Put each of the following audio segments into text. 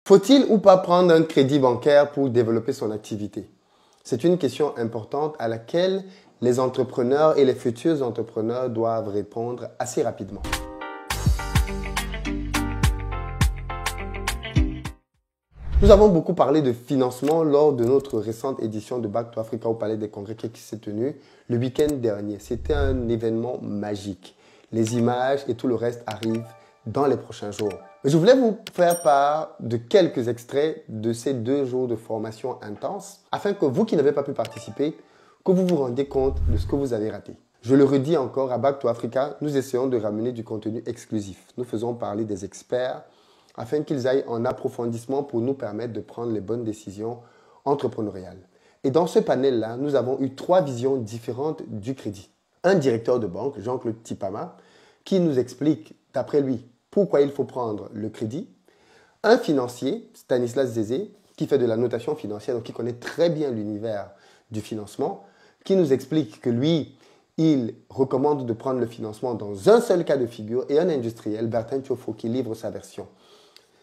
Faut-il ou pas prendre un crédit bancaire pour développer son activité? C'est une question importante à laquelle les entrepreneurs et les futurs entrepreneurs doivent répondre assez rapidement. Nous avons beaucoup parlé de financement lors de notre récente édition de Back to Africa au Palais des Congrès qui s'est tenue le week-end dernier. C'était un événement magique. Les images et tout le reste arrivent dans les prochains jours. Mais je voulais vous faire part de quelques extraits de ces 2 jours de formation intense afin que vous qui n'avez pas pu participer, que vous vous rendiez compte de ce que vous avez raté. Je le redis encore, à Back to Africa, nous essayons de ramener du contenu exclusif. Nous faisons parler des experts afin qu'ils aillent en approfondissement pour nous permettre de prendre les bonnes décisions entrepreneuriales. Et dans ce panel-là, nous avons eu 3 visions différentes du crédit. Un directeur de banque, Jean-Claude Tipama, qui nous explique, d'après lui, pourquoi il faut prendre le crédit. Un financier, Stanislas Zézé, qui fait de la notation financière, donc qui connaît très bien l'univers du financement, qui nous explique que lui, il recommande de prendre le financement dans un seul cas de figure, et un industriel, Bertin Thiofo, qui livre sa version.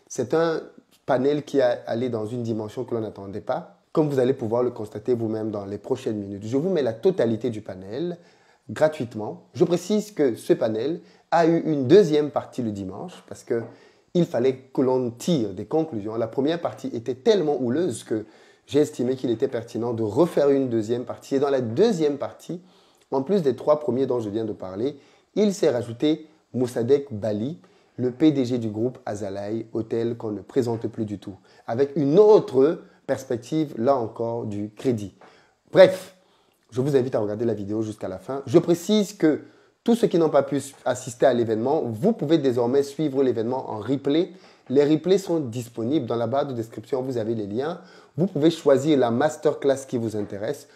C'est un panel qui est allé dans une dimension que l'on n'attendait pas, comme vous allez pouvoir le constater vous-même dans les prochaines minutes. Je vous mets la totalité du panel gratuitement. Je précise que ce panel a eu une deuxième partie le dimanche parce qu'il fallait que l'on tire des conclusions. La première partie était tellement houleuse que j'ai estimé qu'il était pertinent de refaire une deuxième partie. Et dans la deuxième partie, en plus des 3 premiers dont je viens de parler, il s'est rajouté Moussadek Bali, le PDG du groupe Azalai, hôtel qu'on ne présente plus du tout, avec une autre perspective, là encore, du crédit. Bref, je vous invite à regarder la vidéo jusqu'à la fin. Je précise que tous ceux qui n'ont pas pu assister à l'événement, vous pouvez désormais suivre l'événement en replay. Les replays sont disponibles dans la barre de description, vous avez les liens. Vous pouvez choisir la masterclass qui vous intéresse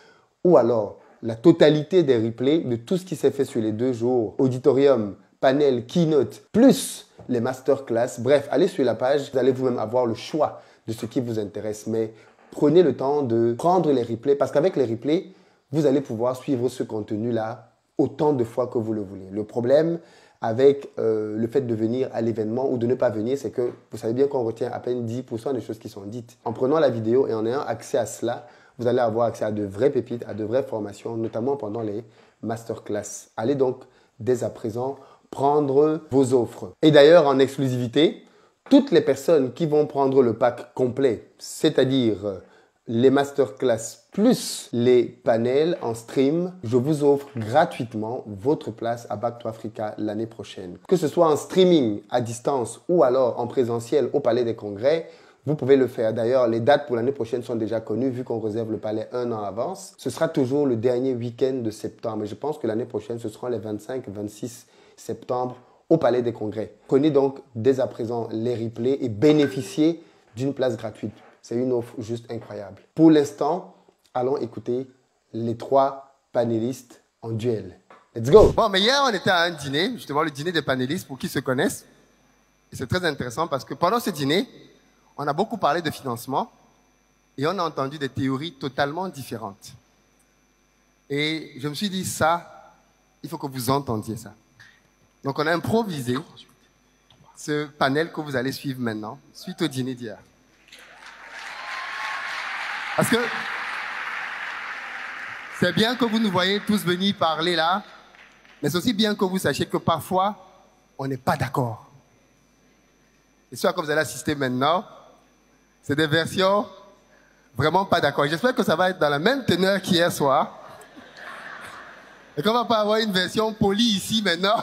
ou alors la totalité des replays de tout ce qui s'est fait sur les 2 jours, auditorium, panel, keynote, plus les masterclass. Bref, allez sur la page, vous allez vous-même avoir le choix de ce qui vous intéresse. Mais prenez le temps de prendre les replays parce qu'avec les replays, vous allez pouvoir suivre ce contenu-là autant de fois que vous le voulez. Le problème avec le fait de venir à l'événement ou de ne pas venir, c'est que vous savez bien qu'on retient à peine 10% des choses qui sont dites. En prenant la vidéo et en ayant accès à cela, vous allez avoir accès à de vraies pépites, à de vraies formations, notamment pendant les masterclass. Allez donc dès à présent prendre vos offres. Et d'ailleurs, en exclusivité, toutes les personnes qui vont prendre le pack complet, c'est-à-dire les masterclass plus les panels en stream, je vous offre gratuitement votre place à Back to Africa l'année prochaine. Que ce soit en streaming à distance ou alors en présentiel au Palais des Congrès, vous pouvez le faire. D'ailleurs, les dates pour l'année prochaine sont déjà connues vu qu'on réserve le palais 1 an à l'avance. Ce sera toujours le dernier week-end de septembre. Et je pense que l'année prochaine, ce seront les 25-26 septembre au Palais des Congrès. Prenez donc dès à présent les replays et bénéficiez d'une place gratuite. C'est une offre juste incroyable. Pour l'instant, allons écouter les 3 panélistes en duel. Let's go! Bon, mais hier, on était à un dîner, justement le dîner des panélistes pour qui se connaissent. Et c'est très intéressant parce que pendant ce dîner, on a beaucoup parlé de financement et on a entendu des théories totalement différentes. Et je me suis dit, ça, il faut que vous entendiez ça. Donc, on a improvisé ce panel que vous allez suivre maintenant, suite au dîner d'hier. Parce que c'est bien que vous nous voyez tous venir parler là, mais c'est aussi bien que vous sachiez que parfois, on n'est pas d'accord. Et ce à quoi vous allez assister maintenant, c'est des versions vraiment pas d'accord. J'espère que ça va être dans la même teneur qu'hier soir. Et qu'on va pas avoir une version polie ici maintenant.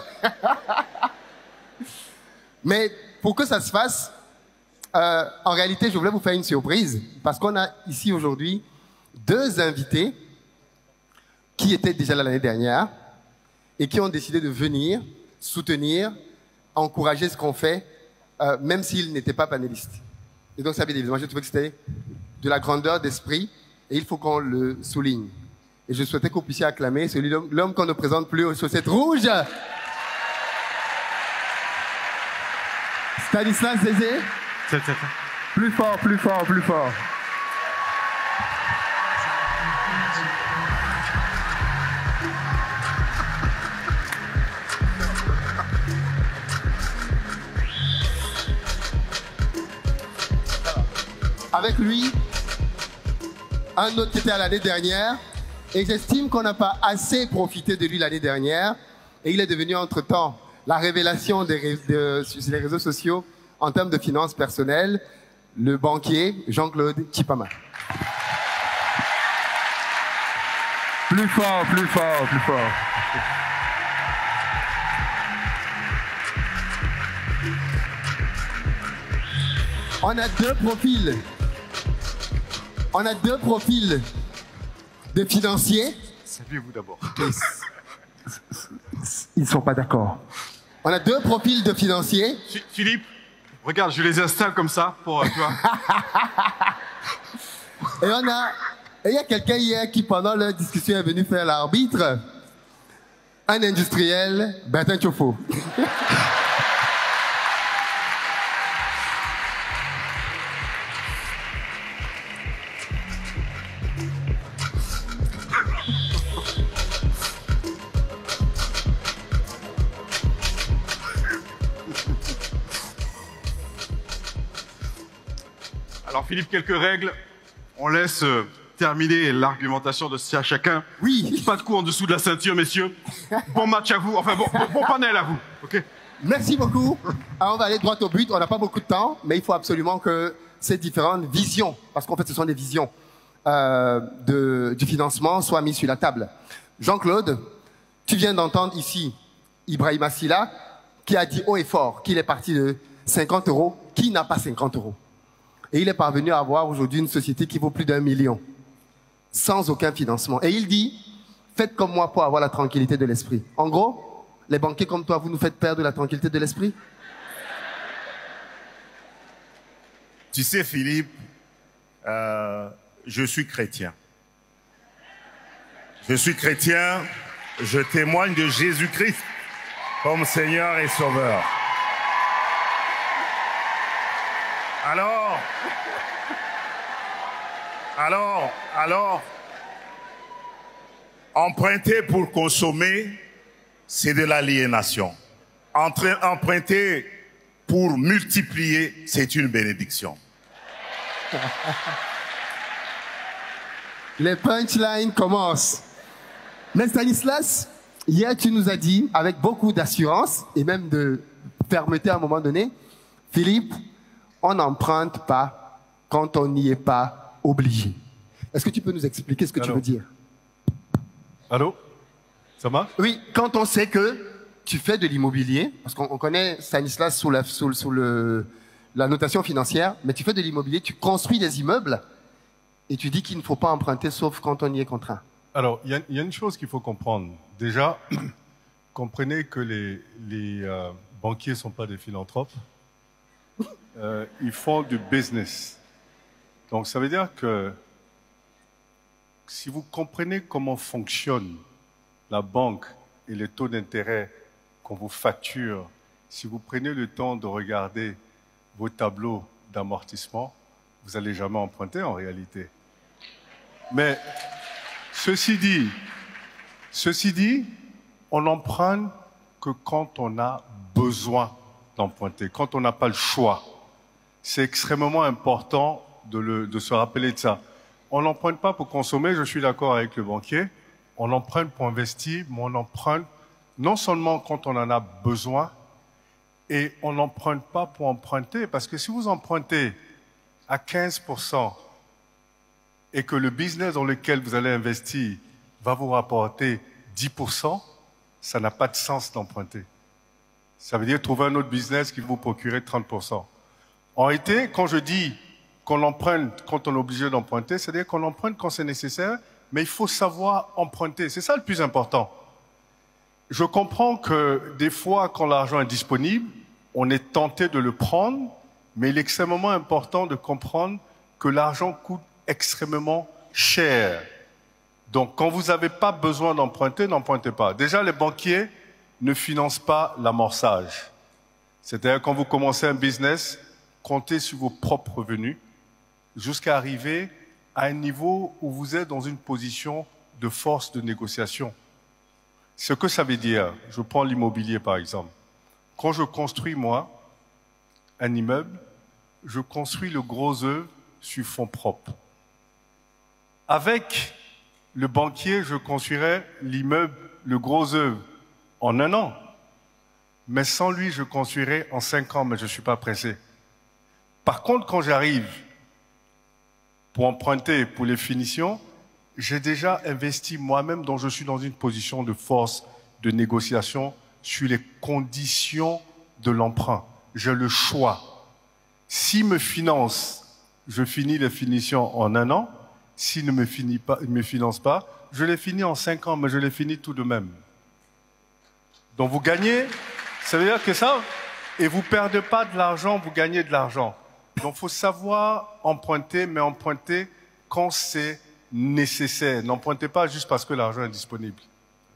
Mais pour que ça se fasse, en réalité, je voulais vous faire une surprise parce qu'on a ici aujourd'hui 2 invités qui étaient déjà là l'année dernière et qui ont décidé de venir soutenir, encourager ce qu'on fait, même s'ils n'étaient pas panélistes. Et donc, ça, bien évidemment, je trouvais que c'était de la grandeur d'esprit et il faut qu'on le souligne. Et je souhaitais que vous puissiez acclamer l'homme qu'on ne présente plus aux chaussettes rouges. Stanislas Zézé. Plus fort, plus fort, plus fort. avec lui un autre qui était à l'année dernière. Et j'estime qu'on n'a pas assez profité de lui l'année dernière. Et il est devenu entre-temps la révélation sur les réseaux sociaux en termes de finances personnelles, le banquier Jean-Claude Chipama. Plus fort, plus fort, plus fort. On a deux profils. On a deux profils de financiers. Saluez-vous d'abord. Ils ne sont pas d'accord. On a deux profils de financiers. Philippe, regarde, je les installe comme ça pour toi. Et il y a quelqu'un hier qui, pendant leur discussion, est venu faire l'arbitre. Un industriel, Bertin Tchofo. Alors Philippe, quelques règles. On laisse terminer l'argumentation de chacun. Oui. Pas de coup en dessous de la ceinture, messieurs. Bon match à vous, enfin bon panel à vous. Ok. Merci beaucoup. Alors, on va aller droit au but. On n'a pas beaucoup de temps, mais il faut absolument que ces différentes visions, parce qu'en fait ce sont des visions du financement, soient mises sur la table. Jean-Claude, tu viens d'entendre ici Ibrahima Silla qui a dit haut et fort qu'il est parti de 50 €. Qui n'a pas 50 €? Et il est parvenu à avoir aujourd'hui une société qui vaut plus d'1 million, sans aucun financement. Et il dit, faites comme moi pour avoir la tranquillité de l'esprit. En gros, les banquiers comme toi, vous nous faites perdre la tranquillité de l'esprit? Tu sais, Philippe, je suis chrétien. Je suis chrétien, je témoigne de Jésus-Christ comme Seigneur et Sauveur. Alors, emprunter pour consommer, c'est de l'aliénation. Emprunter pour multiplier, c'est une bénédiction. Les punchlines commencent. Mais Stanislas, hier tu nous as dit, avec beaucoup d'assurance et même de fermeté à un moment donné, Philippe, on n'emprunte pas quand on n'y est pas obligé. Est-ce que tu peux nous expliquer ce que tu veux dire? Allô? Ça marche? Oui, quand on sait que tu fais de l'immobilier, parce qu'on connaît Stanislas sous la notation financière, mais tu fais de l'immobilier, tu construis des immeubles et tu dis qu'il ne faut pas emprunter sauf quand on y est contraint. Alors, il y a une chose qu'il faut comprendre. Déjà, comprenez que les banquiers ne sont pas des philanthropes. Ils font du business. Donc, ça veut dire que si vous comprenez comment fonctionne la banque et les taux d'intérêt qu'on vous facture, si vous prenez le temps de regarder vos tableaux d'amortissement, vous n'allez jamais emprunter en réalité. Mais ceci dit, on n'emprunte que quand on a besoin d'emprunter, quand on n'a pas le choix. C'est extrêmement important de se rappeler de ça. On n'emprunte pas pour consommer, je suis d'accord avec le banquier. On emprunte pour investir, mais on emprunte non seulement quand on en a besoin, et on n'emprunte pas pour emprunter, parce que si vous empruntez à 15% et que le business dans lequel vous allez investir va vous rapporter 10%, ça n'a pas de sens d'emprunter. Ça veut dire trouver un autre business qui vous procurer 30%. En réalité, quand je dis qu'on emprunte quand on est obligé d'emprunter, c'est-à-dire qu'on emprunte quand c'est nécessaire, mais il faut savoir emprunter. C'est ça le plus important. Je comprends que des fois, quand l'argent est disponible, on est tenté de le prendre, mais il est extrêmement important de comprendre que l'argent coûte extrêmement cher. Donc, quand vous n'avez pas besoin d'emprunter, n'empruntez pas. Déjà, les banquiers ne financent pas l'amorçage. C'est-à-dire, quand vous commencez un business, comptez sur vos propres revenus jusqu'à arriver à un niveau où vous êtes dans une position de force de négociation. Ce que ça veut dire, je prends l'immobilier par exemple. Quand je construis, moi, un immeuble, je construis le gros œuvre sur fonds propres. Avec le banquier, je construirais l'immeuble, le gros œuvre, en 1 an. Mais sans lui, je construirais en 5 ans, mais je ne suis pas pressé. Par contre, quand j'arrive pour emprunter pour les finitions, j'ai déjà investi moi-même, donc je suis dans une position de force, de négociation sur les conditions de l'emprunt. J'ai le choix. S'il me finance, je finis les finitions en 1 an. S'il ne me finance pas, je les finis en 5 ans, mais je les finis tout de même. Donc vous gagnez, ça veut dire que ça, et vous ne perdez pas de l'argent, vous gagnez de l'argent. Donc il faut savoir emprunter, mais emprunter quand c'est nécessaire. N'empruntez pas juste parce que l'argent est disponible.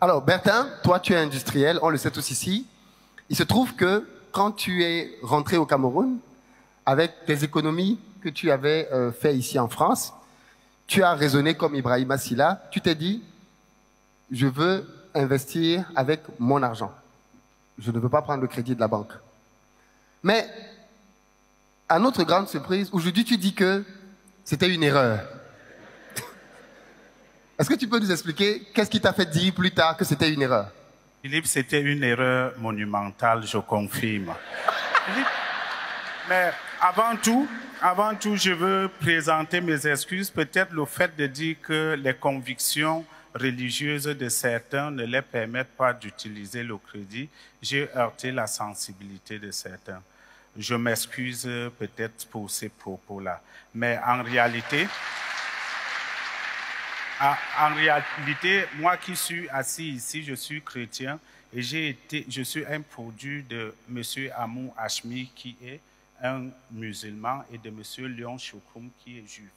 Alors, Bertin, toi, tu es industriel, on le sait tous ici. Il se trouve que quand tu es rentré au Cameroun, avec tes économies que tu avais fait ici en France, tu as raisonné comme Ibrahima Silla. Tu t'es dit, je veux investir avec mon argent. Je ne veux pas prendre le crédit de la banque. Mais, à notre grande surprise, aujourd'hui, tu dis que c'était une erreur. Est-ce que tu peux nous expliquer qu'est-ce qui t'a fait dire plus tard que c'était une erreur? Philippe, c'était une erreur monumentale, je confirme. Philippe, mais avant tout, je veux présenter mes excuses. Peut-être le fait de dire que les convictions religieuses de certains ne les permettent pas d'utiliser le crédit. J'ai heurté la sensibilité de certains. Je m'excuse peut-être pour ces propos-là. Mais en réalité, moi qui suis assis ici, je suis chrétien et je suis un produit de M. Amou Hashmi qui est un musulman et de M. Léon Choukoum qui est juif.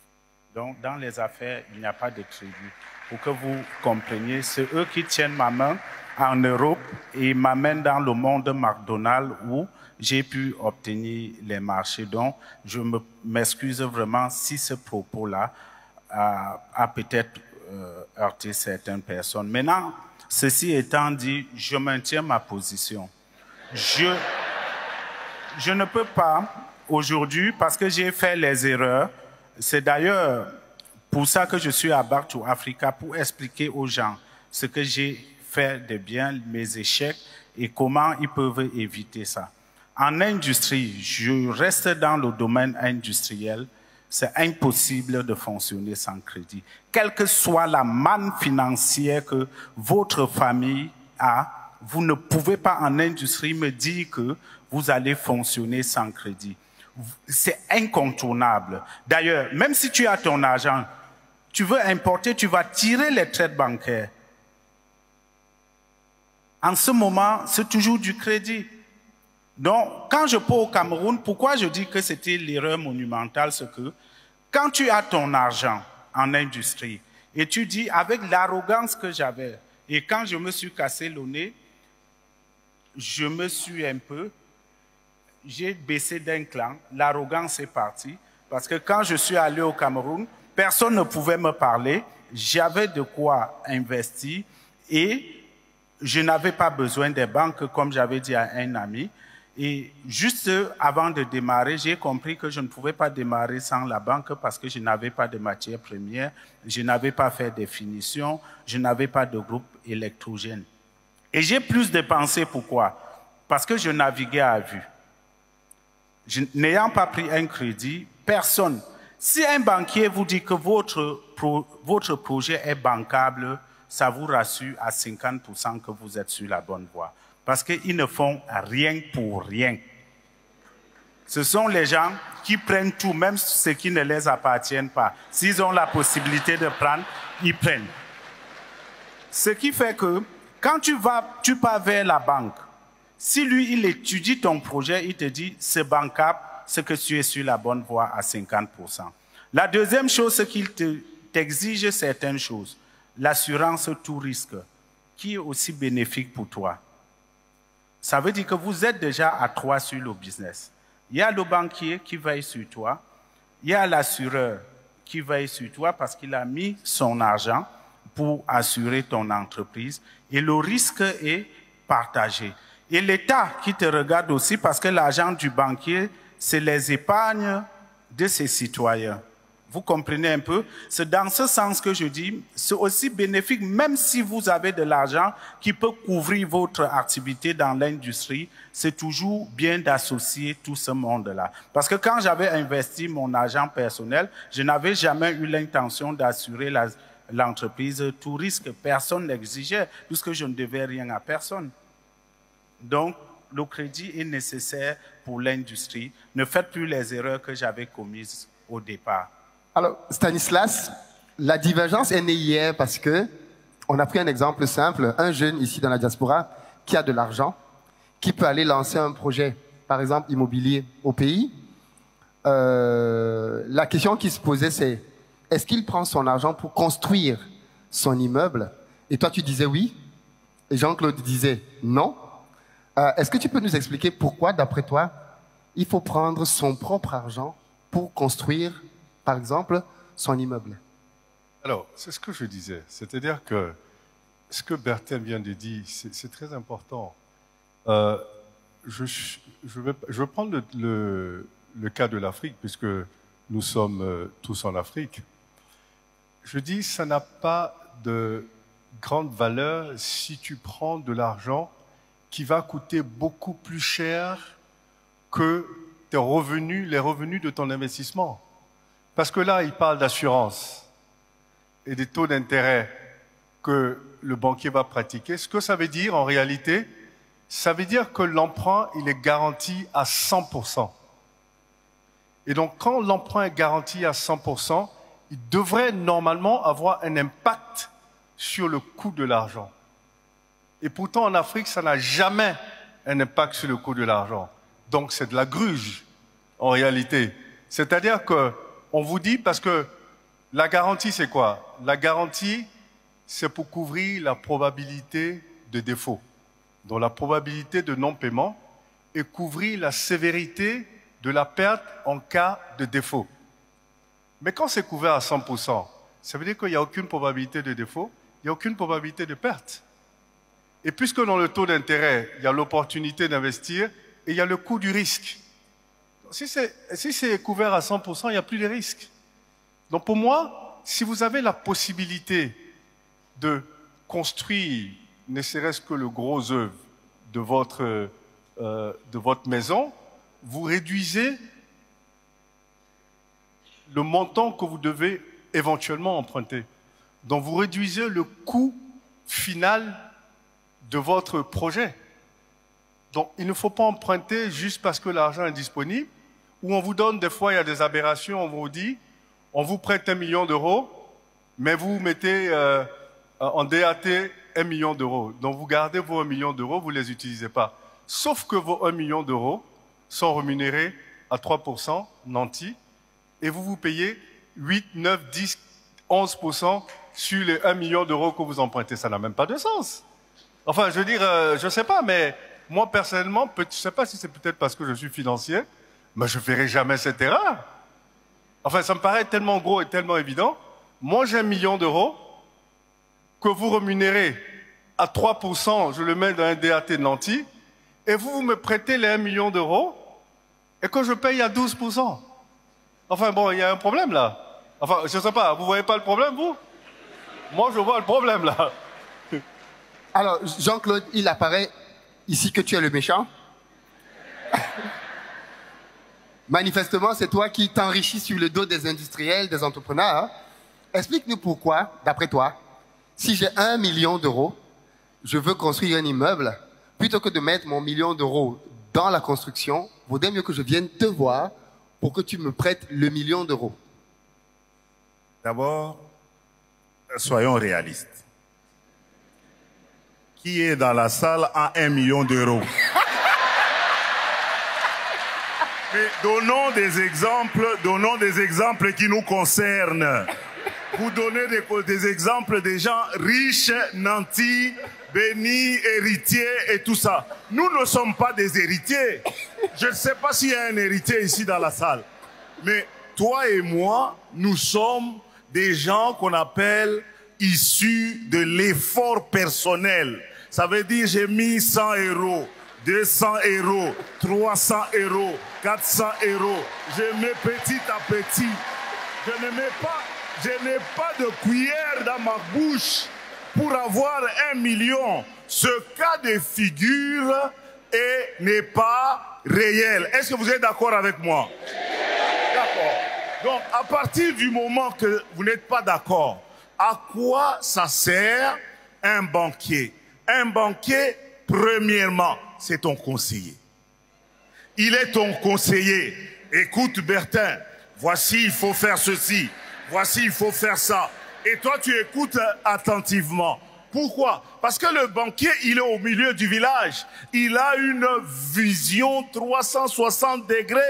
Donc, dans les affaires, il n'y a pas de crédit. Pour que vous compreniez, c'est eux qui tiennent ma main en Europe et m'amènent dans le monde McDonald's où j'ai pu obtenir les marchés. Donc, je m'excuse vraiment si ce propos-là a peut-être heurté certaines personnes. Maintenant, ceci étant dit, je maintiens ma position. Je ne peux pas aujourd'hui, parce que j'ai fait les erreurs, c'est d'ailleurs pour ça que je suis à Back to Africa, pour expliquer aux gens ce que j'ai fait de bien, mes échecs et comment ils peuvent éviter ça. En industrie, je reste dans le domaine industriel, c'est impossible de fonctionner sans crédit. Quelle que soit la manne financière que votre famille a, vous ne pouvez pas en industrie me dire que vous allez fonctionner sans crédit. C'est incontournable. D'ailleurs, même si tu as ton argent, tu veux importer, tu vas tirer les traites bancaires. En ce moment, c'est toujours du crédit. Donc, quand je pars au Cameroun, pourquoi je dis que c'était l'erreur monumentale, c'est que quand tu as ton argent en industrie et tu dis avec l'arrogance que j'avais, et quand je me suis cassé le nez, je me suis j'ai baissé d'un clan, l'arrogance est partie, parce que quand je suis allé au Cameroun, personne ne pouvait me parler, j'avais de quoi investir et je n'avais pas besoin des banques, comme j'avais dit à un ami. Et juste avant de démarrer, j'ai compris que je ne pouvais pas démarrer sans la banque parce que je n'avais pas de matières premières, je n'avais pas fait de finition, je n'avais pas de groupe électrogène. Et j'ai plus dépensé, pourquoi? Parce que je naviguais à vue. N'ayant pas pris un crédit, personne. Si un banquier vous dit que votre projet est bancable, ça vous rassure à 50% que vous êtes sur la bonne voie. Parce qu'ils ne font rien pour rien. Ce sont les gens qui prennent tout, même ce qui ne les appartient pas. S'ils ont la possibilité de prendre, ils prennent. Ce qui fait que quand tu pars vers la banque, si lui, il étudie ton projet, il te dit c'est bancable, c'est que tu es sur la bonne voie à 50%. La deuxième chose, c'est qu'il t'exige certaines choses. L'assurance tout risque, qui est aussi bénéfique pour toi. Ça veut dire que vous êtes déjà à 3 sur le business. Il y a le banquier qui veille sur toi, il y a l'assureur qui veille sur toi parce qu'il a mis son argent pour assurer ton entreprise et le risque est partagé. Et l'État qui te regarde aussi parce que l'argent du banquier, c'est les épargnes de ses citoyens. Vous comprenez un peu? C'est dans ce sens que je dis, c'est aussi bénéfique, même si vous avez de l'argent qui peut couvrir votre activité dans l'industrie, c'est toujours bien d'associer tout ce monde-là. Parce que quand j'avais investi mon argent personnel, je n'avais jamais eu l'intention d'assurer l'entreprise tout risque. Personne n'exigeait, puisque je ne devais rien à personne. Donc, le crédit est nécessaire pour l'industrie. Ne faites plus les erreurs que j'avais commises au départ. Alors, Stanislas, la divergence est née hier parce que on a pris un exemple simple, un jeune ici dans la diaspora qui a de l'argent, qui peut aller lancer un projet, par exemple immobilier au pays. La question qui se posait, c'est est-ce qu'il prend son argent pour construire son immeuble? Et toi, tu disais oui, et Jean-Claude disait non. Est-ce que tu peux nous expliquer pourquoi, d'après toi, il faut prendre son propre argent pour construire, par exemple, son immeuble? Alors, c'est ce que je disais. C'est-à-dire que ce que Bertin vient de dire, c'est très important. Je vais prendre le cas de l'Afrique, puisque nous sommes tous en Afrique. Je dis, ça n'a pas de grande valeur si tu prends de l'argent qui va coûter beaucoup plus cher que tes revenus, les revenus de ton investissement. Parce que là, il parle d'assurance et des taux d'intérêt que le banquier va pratiquer. Ce que ça veut dire en réalité, ça veut dire que l'emprunt, il est garanti à 100%. Et donc, quand l'emprunt est garanti à 100%, il devrait normalement avoir un impact sur le coût de l'argent. Et pourtant, en Afrique, ça n'a jamais un impact sur le coût de l'argent. Donc, c'est de la gruge, en réalité. C'est-à-dire que on vous dit, parce que la garantie, c'est quoi? La garantie, c'est pour couvrir la probabilité de défaut, donc la probabilité de non-paiement, et couvrir la sévérité de la perte en cas de défaut. Mais quand c'est couvert à 100%, ça veut dire qu'il n'y a aucune probabilité de défaut, il n'y a aucune probabilité de perte. Et puisque dans le taux d'intérêt, il y a l'opportunité d'investir et il y a le coût du risque. Si c'est couvert à 100%, il n'y a plus de risque. Donc pour moi, si vous avez la possibilité de construire, ne serait-ce que le gros œuvre de votre maison, vous réduisez le montant que vous devez éventuellement emprunter. Donc vous réduisez le coût final de votre projet. Donc il ne faut pas emprunter juste parce que l'argent est disponible, ou on vous donne, des fois il y a des aberrations, on vous dit, on vous prête 1 million d'euros, mais vous mettez en DAT 1 million d'euros. Donc vous gardez vos 1 million d'euros, vous ne les utilisez pas. Sauf que vos 1 million d'euros sont rémunérés à 3% nantis, et vous payez 8, 9, 10, 11% sur les 1 million d'euros que vous empruntez. Ça n'a même pas de sens. Enfin, je veux dire, je ne sais pas, mais moi personnellement, je ne sais pas si c'est peut-être parce que je suis financier, mais je ne ferai jamais cette erreur. Enfin, ça me paraît tellement gros et tellement évident. Moi, j'ai 1 million d'euros que vous rémunérez à 3%, je le mets dans un DAT de nantis, et vous me prêtez les 1 million d'euros et que je paye à 12%. Enfin bon, il y a un problème là. Enfin, je ne sais pas, vous ne voyez pas le problème, vous? Moi, je vois le problème là. Alors, Jean-Claude, il apparaît ici que tu es le méchant. Manifestement, c'est toi qui t'enrichis sur le dos des industriels, des entrepreneurs. Hein? Explique-nous pourquoi, d'après toi, si j'ai 1 million d'euros, je veux construire un immeuble, plutôt que de mettre mon 1 million d'euros dans la construction, vaudrait mieux que je vienne te voir pour que tu me prêtes le 1 million d'euros. D'abord, soyons réalistes. Qui est dans la salle à 1 million d'euros? Mais donnons des exemples qui nous concernent. Vous donnez des exemples des gens riches, nantis, bénis, héritiers et tout ça. Nous ne sommes pas des héritiers. Je ne sais pas s'il y a un héritier ici dans la salle. Mais toi et moi, nous sommes des gens qu'on appelle issus de l'effort personnel. Ça veut dire j'ai mis 100 euros, 200 euros, 300 euros, 400 euros. Je mets petit à petit. Je n'ai pas de cuillère dans ma bouche pour avoir 1 million. Ce cas de figure n'est pas réel. Est-ce que vous êtes d'accord avec moi? D'accord. Donc, à partir du moment que vous n'êtes pas d'accord, à quoi ça sert un banquier? Un banquier, premièrement, c'est ton conseiller. Il est ton conseiller. Écoute, Bertin, voici, il faut faire ceci. Voici, il faut faire ça. Et toi, tu écoutes attentivement. Pourquoi? Parce que le banquier, il est au milieu du village. Il a une vision 360 degrés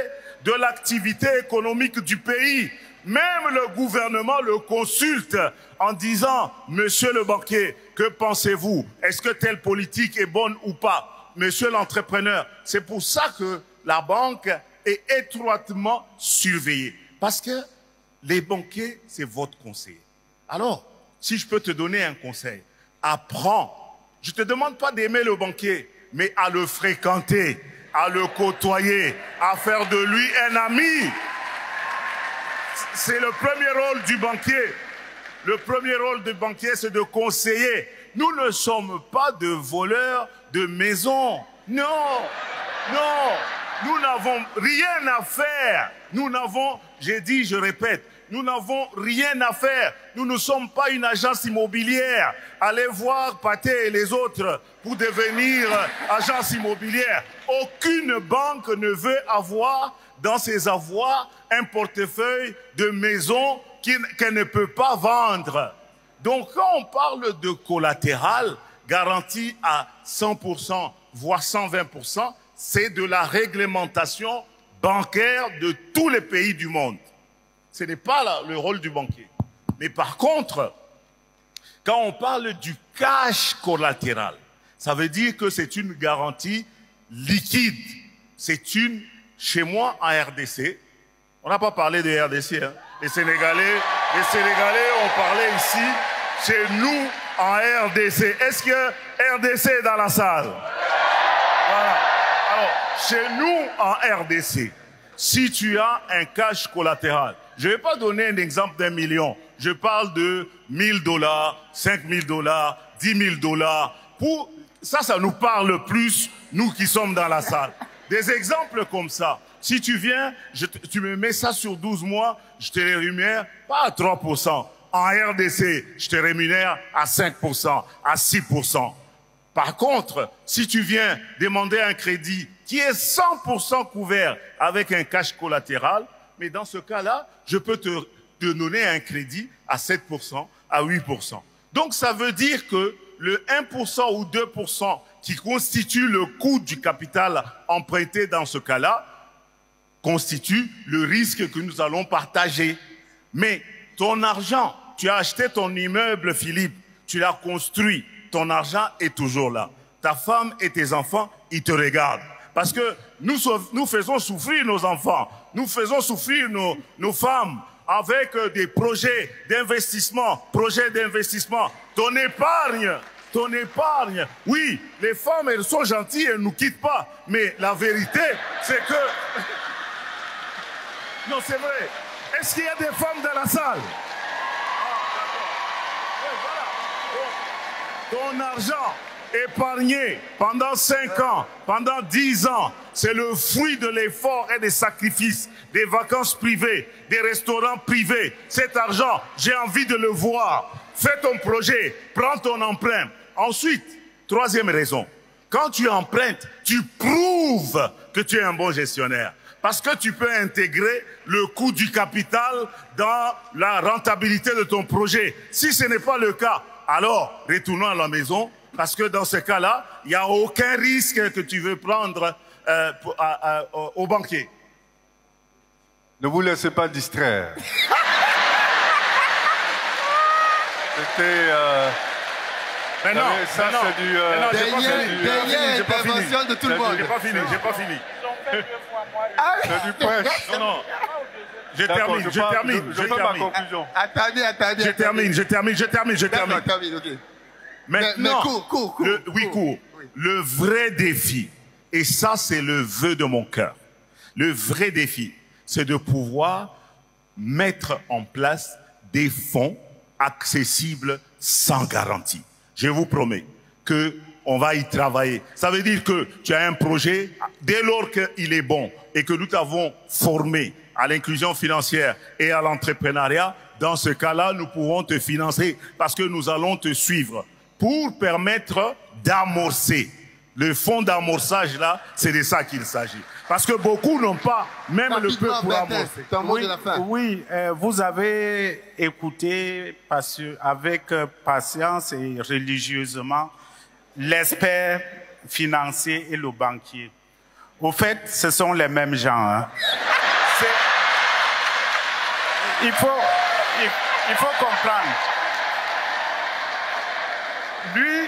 de l'activité économique du pays. Même le gouvernement le consulte en disant « Monsieur le banquier, que pensez-vous? Est-ce que telle politique est bonne ou pas ?» Monsieur l'entrepreneur, c'est pour ça que la banque est étroitement surveillée. Parce que les banquiers, c'est votre conseiller. Alors, si je peux te donner un conseil, apprends. Je ne te demande pas d'aimer le banquier, mais à le fréquenter, à le côtoyer, à faire de lui un ami. C'est le premier rôle du banquier. Le premier rôle du banquier, c'est de conseiller. Nous ne sommes pas de voleurs de maison. Non, non, nous n'avons rien à faire. Nous n'avons, j'ai dit, je répète, nous n'avons rien à faire. Nous ne sommes pas une agence immobilière. Allez voir Pathé et les autres pour devenir agence immobilière. Aucune banque ne veut avoir dans ses avoirs un portefeuille de maisons qu'elle ne peut pas vendre. Donc quand on parle de collatéral garanti à 100%, voire 120%, c'est de la réglementation bancaire de tous les pays du monde. Ce n'est pas le rôle du banquier. Mais par contre, quand on parle du cash collatéral, ça veut dire que c'est une garantie liquide. C'est une, chez moi en RDC, on n'a pas parlé de RDC, hein. Les Sénégalais ont parlé ici, chez nous en RDC. Est-ce que RDC est dans la salle? Voilà. Alors, chez nous en RDC, si tu as un cash collatéral, je ne vais pas donner un exemple d'1 million. Je parle de $1000, $5000, $10 000. Ça nous parle plus, nous qui sommes dans la salle. Des exemples comme ça. Si tu viens, tu me mets ça sur 12 mois, je te rémunère pas à 3%. En RDC, je te rémunère à 5%, à 6%. Par contre, si tu viens demander un crédit qui est 100% couvert avec un cash collatéral, mais dans ce cas-là, je peux te donner un crédit à 7%, à 8%. Donc ça veut dire que le 1% ou 2% qui constitue le coût du capital emprunté dans ce cas-là, constitue le risque que nous allons partager. Mais ton argent, tu as acheté ton immeuble, Philippe, tu l'as construit, ton argent est toujours là. Ta femme et tes enfants, ils te regardent. Parce que nous faisons souffrir nos enfants, nous faisons souffrir nos femmes avec des projets d'investissement, Ton épargne, oui, les femmes, elles sont gentilles, elles ne nous quittent pas. Mais la vérité, c'est que... Non, c'est vrai. Est-ce qu'il y a des femmes dans la salle? Ton argent épargné pendant 5 ans, pendant 10 ans, c'est le fruit de l'effort et des sacrifices, des vacances privées, des restaurants privés. Cet argent, j'ai envie de le voir. Fais ton projet, prends ton emprunt. Ensuite, troisième raison, quand tu empruntes, tu prouves que tu es un bon gestionnaire. Parce que tu peux intégrer le coût du capital dans la rentabilité de ton projet. Si ce n'est pas le cas, alors retournons à la maison, parce que dans ce cas-là, il n'y a aucun risque que tu veux prendre au banquier. Ne vous laissez pas distraire. C'était... Mais non, ça, mais non. c'est du... Dernière intervention de tout le monde. J'ai pas fini. C'est du prêche. Non. Je termine. Je fais ma conclusion. Attendez. Je termine. D'accord, termine, ok. Maintenant, court. Court. Le vrai défi, et ça c'est le vœu de mon cœur, le vrai défi, c'est de pouvoir mettre en place des fonds accessibles sans garantie. Je vous promets qu'on va y travailler. Ça veut dire que tu as un projet, dès lors qu'il est bon et que nous t'avons formé à l'inclusion financière et à l'entrepreneuriat, dans ce cas-là, nous pouvons te financer parce que nous allons te suivre pour permettre d'amorcer. Le fonds d'amorçage, là, c'est de ça qu'il s'agit. Parce que beaucoup n'ont pas même le peu pour amorcer. Oui, vous avez écouté avec patience et religieusement l'expert financier et le banquier. Au fait, ce sont les mêmes gens. Hein. Il faut comprendre. Lui,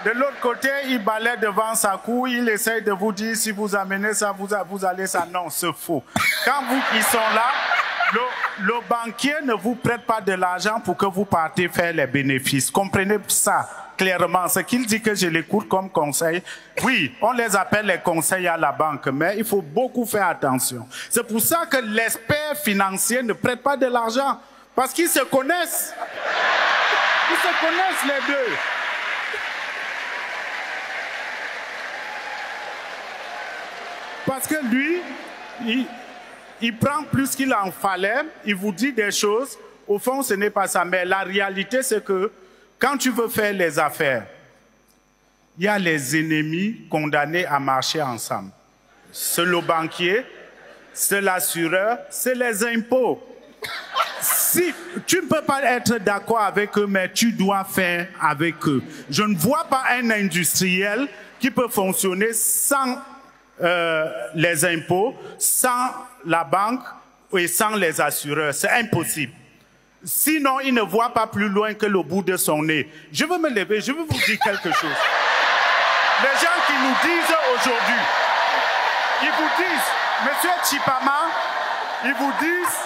de l'autre côté, il balaie devant sa cour, il essaye de vous dire si vous amenez ça, vous allez ça. Non, c'est faux. Quand ils sont là, le banquier ne vous prête pas de l'argent pour que vous partez faire les bénéfices. Comprenez ça clairement. Ce qu'il dit que je l'écoute comme conseil, oui, on les appelle les conseils à la banque, mais il faut beaucoup faire attention. C'est pour ça que l'expert financier ne prête pas de l'argent, parce qu'ils se connaissent. Ils se connaissent les deux. Parce que lui, il prend plus qu'il en fallait, il vous dit des choses, au fond ce n'est pas ça, mais la réalité c'est que quand tu veux faire les affaires, il y a les ennemis condamnés à marcher ensemble. C'est le banquier, c'est l'assureur, c'est les impôts. Si tu ne peux pas être d'accord avec eux, mais tu dois faire avec eux. Je ne vois pas un industriel qui peut fonctionner sans les impôts, sans la banque et sans les assureurs. C'est impossible. Sinon, il ne voit pas plus loin que le bout de son nez. Je veux me lever, je veux vous dire quelque chose. Les gens qui nous disent aujourd'hui, ils vous disent, Monsieur Tchipama, ils vous disent,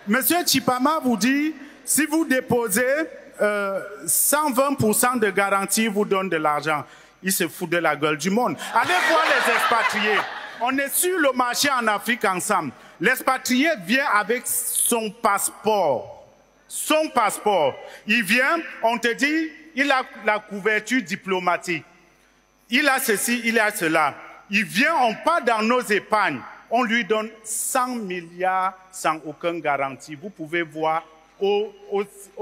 Monsieur Tchipama vous dit, si vous déposez 120% de garantie, il vous donne de l'argent. Il se fout de la gueule du monde. Allez voir les expatriés. On est sur le marché en Afrique ensemble. L'expatrié vient avec son passeport. Son passeport. Il vient, on te dit, il a la couverture diplomatique. Il a ceci, il a cela. Il vient, on part dans nos épargnes. On lui donne 100 milliards sans aucune garantie. Vous pouvez voir au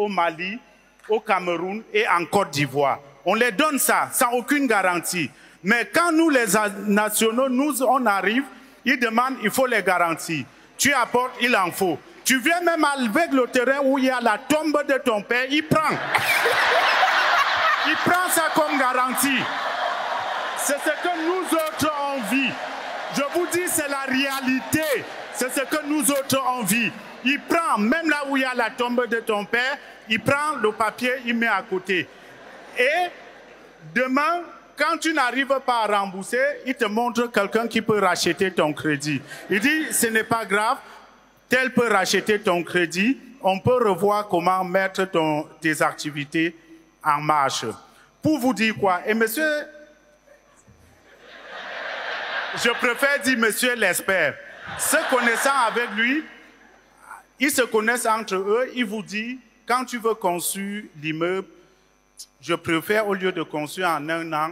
Mali, au Cameroun et en Côte d'Ivoire. On les donne ça, sans aucune garantie. Mais quand nous, les nationaux, on arrive, ils demandent, il faut les garanties. Tu apportes, il en faut. Tu viens même avec le terrain où il y a la tombe de ton père, il prend. Il prend ça comme garantie. C'est ce que nous autres on vit. Je vous dis, c'est la réalité. C'est ce que nous autres on vit. Il prend, même là où il y a la tombe de ton père, il prend le papier, il met à côté. Et demain, quand tu n'arrives pas à rembourser, il te montre quelqu'un qui peut racheter ton crédit. Il dit, ce n'est pas grave, tel peut racheter ton crédit, on peut revoir comment mettre tes activités en marche. Pour vous dire quoi? Et monsieur, je préfère dire monsieur l'expert, se connaissant avec lui, ils se connaissent entre eux, il vous dit, quand tu veux construire l'immeuble, je préfère, au lieu de construire en 1 an,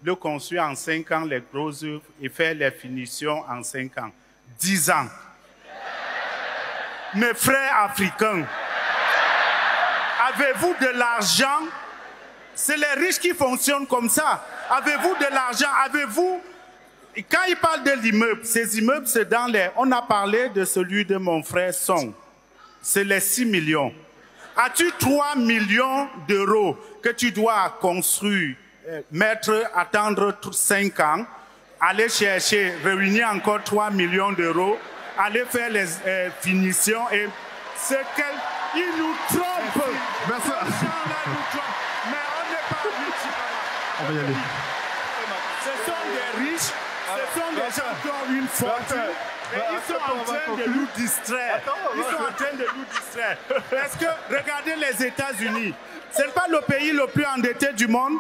le construire en 5 ans, les grosses œuvres, et faire les finitions en 5 ans. 10 ans. Mes frères africains, avez-vous de l'argent? C'est les riches qui fonctionnent comme ça. Avez-vous de l'argent? Avez-vous... Quand il parle de l'immeuble, ces immeubles, c'est dans les... On a parlé de celui de mon frère Song. C'est les 6 millions. As-tu 3 millions d'euros que tu dois construire, attendre 5 ans, aller chercher, réunir encore 3 millions d'euros, aller faire les finitions et ce qu'il nous trompe. Merci. Mais on n'est pas riches. On va y aller. Ce sont des riches, ce sont des gens qui ont une fortune. Et ils sont en train de nous distraire. Ils sont en train de nous distraire. Parce que, regardez les États-Unis. Ce n'est pas le pays le plus endetté du monde.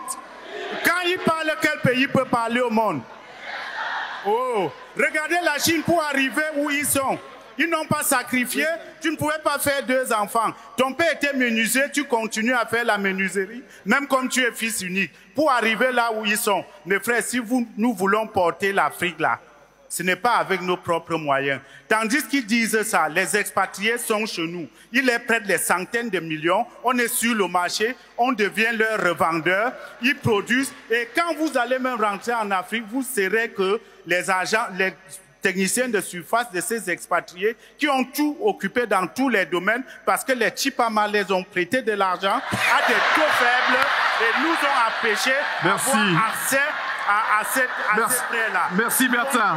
Quand ils parlent, quel pays peut parler au monde? Oh, regardez la Chine pour arriver où ils sont. Ils n'ont pas sacrifié, tu ne pouvais pas faire 2 enfants. Ton père était menuisier, tu continues à faire la menuiserie, même comme tu es fils unique, pour arriver là où ils sont. Mes frères, si nous voulons porter l'Afrique là, ce n'est pas avec nos propres moyens. Tandis qu'ils disent ça, les expatriés sont chez nous. Ils les prêtent des centaines de millions. On est sur le marché, on devient leur revendeur. Ils produisent. Et quand vous allez même rentrer en Afrique, vous saurez que les agents, les techniciens de surface de ces expatriés qui ont tout occupé dans tous les domaines parce que les Chipama les ont prêté de l'argent à des taux faibles et nous ont empêché d'avoir accès à ces prêts-là. Merci Bertin.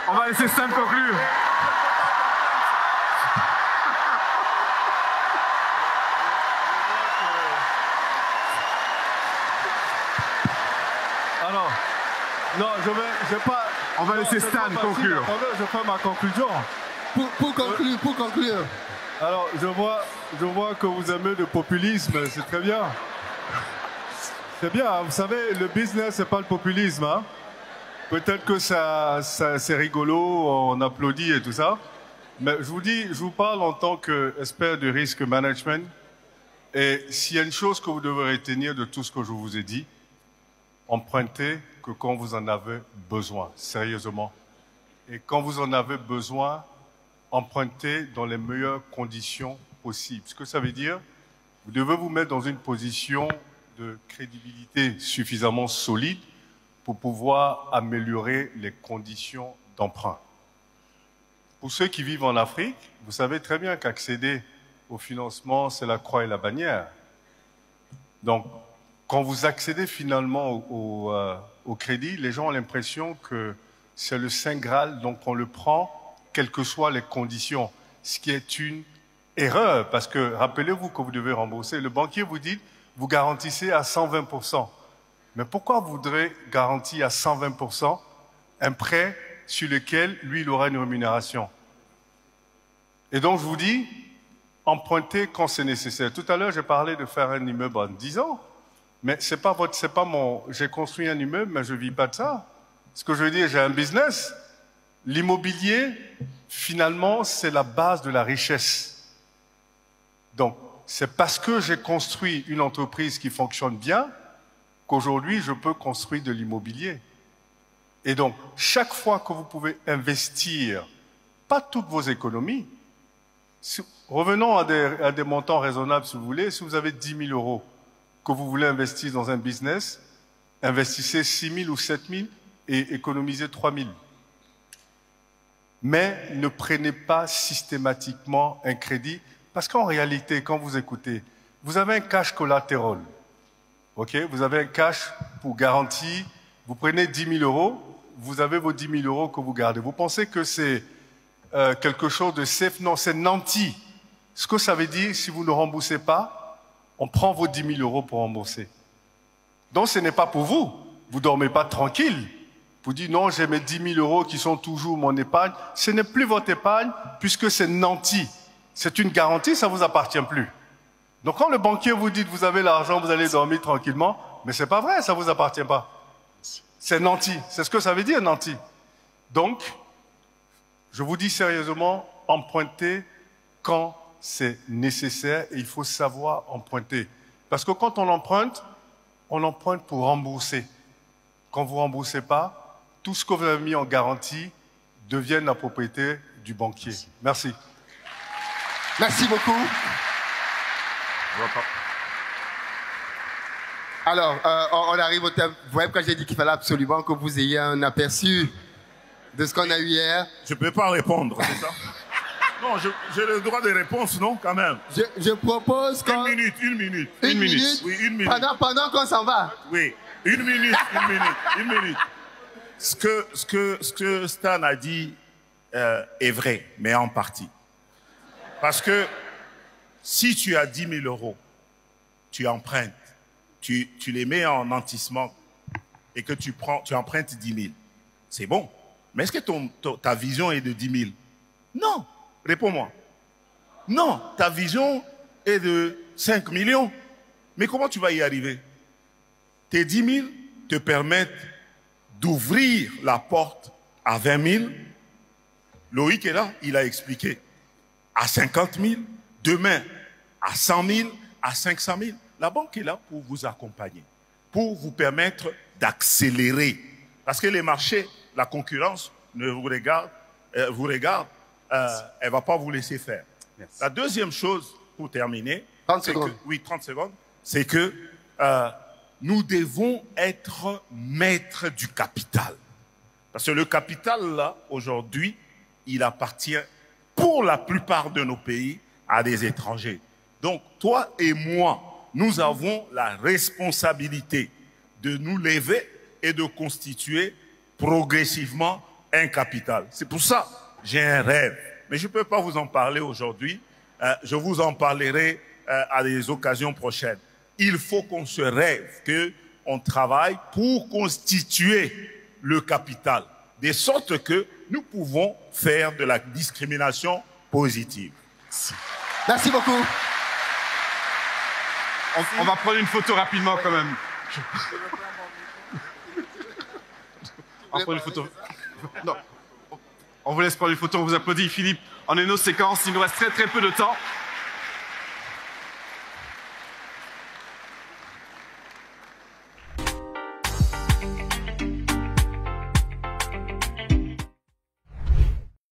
On va laisser Stan conclure. Alors, non, je vais pas... On va laisser Stan conclure. Attendez, je fais ma conclusion. Pour conclure. Alors, je vois que vous aimez le populisme, c'est très bien. C'est bien, hein. Vous savez, le business, c'est pas le populisme. Hein. Peut-être que ça c'est rigolo, on applaudit et tout ça. Mais je vous parle en tant qu'expert de risque management. Et s'il y a une chose que vous devez retenir de tout ce que je vous ai dit, empruntez que quand vous en avez besoin, sérieusement. Et quand vous en avez besoin, empruntez dans les meilleures conditions possibles. Ce que ça veut dire, vous devez vous mettre dans une position de crédibilité suffisamment solide pour pouvoir améliorer les conditions d'emprunt. Pour ceux qui vivent en Afrique, vous savez très bien qu'accéder au financement, c'est la croix et la bannière. Donc, quand vous accédez finalement au crédit, les gens ont l'impression que c'est le Saint Graal, donc on le prend, quelles que soient les conditions, ce qui est une erreur, parce que rappelez-vous que vous devez rembourser. Le banquier vous dit, vous garantissez à 120%. Mais pourquoi vous voudrez garantir à 120% un prêt sur lequel, lui, il aura une rémunération? Et donc, je vous dis, empruntez quand c'est nécessaire. Tout à l'heure, j'ai parlé de faire un immeuble en 10 ans. Mais c'est pas mon... J'ai construit un immeuble, mais je ne vis pas de ça. Ce que je veux dire, j'ai un business. L'immobilier, finalement, c'est la base de la richesse. Donc, c'est parce que j'ai construit une entreprise qui fonctionne bien qu'aujourd'hui, je peux construire de l'immobilier. Et donc, chaque fois que vous pouvez investir, pas toutes vos économies, revenons à des montants raisonnables, si vous voulez. Si vous avez 10 000 euros que vous voulez investir dans un business, investissez 6 000 ou 7 000 et économisez 3 000. Mais ne prenez pas systématiquement un crédit, parce qu'en réalité, quand vous écoutez, vous avez un cash collatéral. Okay? Vous avez un cash pour garantie. Vous prenez 10 000 euros, vous avez vos 10 000 euros que vous gardez. Vous pensez que c'est quelque chose de safe? Non, c'est nanti. Ce que ça veut dire, si vous ne remboursez pas, on prend vos 10 000 euros pour rembourser. Donc, ce n'est pas pour vous. Vous ne dormez pas tranquille. Vous dites, non, j'ai mes 10 000 euros qui sont toujours mon épargne. Ce n'est plus votre épargne, puisque c'est nanti. C'est une garantie, ça ne vous appartient plus. Donc, quand le banquier vous dit que vous avez l'argent, vous allez dormir tranquillement, mais ce n'est pas vrai, ça ne vous appartient pas. C'est nanti. C'est ce que ça veut dire, nanti. Donc, je vous dis sérieusement, empruntez quand c'est nécessaire et il faut savoir emprunter. Parce que quand on emprunte pour rembourser. Quand vous ne remboursez pas, tout ce que vous avez mis en garantie devient la propriété du banquier. Merci. Merci beaucoup. Alors, on arrive au thème. Vous voyez pourquoi j'ai dit qu'il fallait absolument que vous ayez un aperçu de ce qu'on a eu hier. Je ne peux pas répondre, c'est ça? Non, j'ai le droit de réponse, non, quand même. Je propose qu'on... Une minute. Oui, une minute. Pendant qu'on s'en va. Oui, une minute. Ce que Stan a dit est vrai, mais en partie. Parce que si tu as 10 000 euros, tu empruntes, tu les mets en nantissement et que tu empruntes 10 000, c'est bon. Mais est-ce que ta vision est de 10 000? Non. Réponds-moi. Non, ta vision est de 5 millions. Mais comment tu vas y arriver? Tes 10 000 te permettent d'ouvrir la porte à 20 000. Loïc est là, il a expliqué. à 50 000, demain à 100 000, à 500 000. La banque est là pour vous accompagner, pour vous permettre d'accélérer. Parce que les marchés, la concurrence ne vous regarde, elle ne va pas vous laisser faire. Merci. La deuxième chose, pour terminer, 30 secondes. Oui, 30 secondes, c'est que nous devons être maîtres du capital. Parce que le capital, là, aujourd'hui, il appartient, pour la plupart de nos pays, à des étrangers. Donc, toi et moi, nous avons la responsabilité de nous lever et de constituer progressivement un capital. C'est pour ça que j'ai un rêve. Mais je ne peux pas vous en parler aujourd'hui. Je vous en parlerai à des occasions prochaines. Il faut qu'on se rêve, qu'on travaille pour constituer le capital, de sorte que nous pouvons faire de la discrimination positive. Merci beaucoup. On va prendre une photo rapidement quand même. On va prendre une photo. Non. On vous laisse prendre une photo, on vous applaudit. Philippe, en une autre séquence, il nous reste très peu de temps.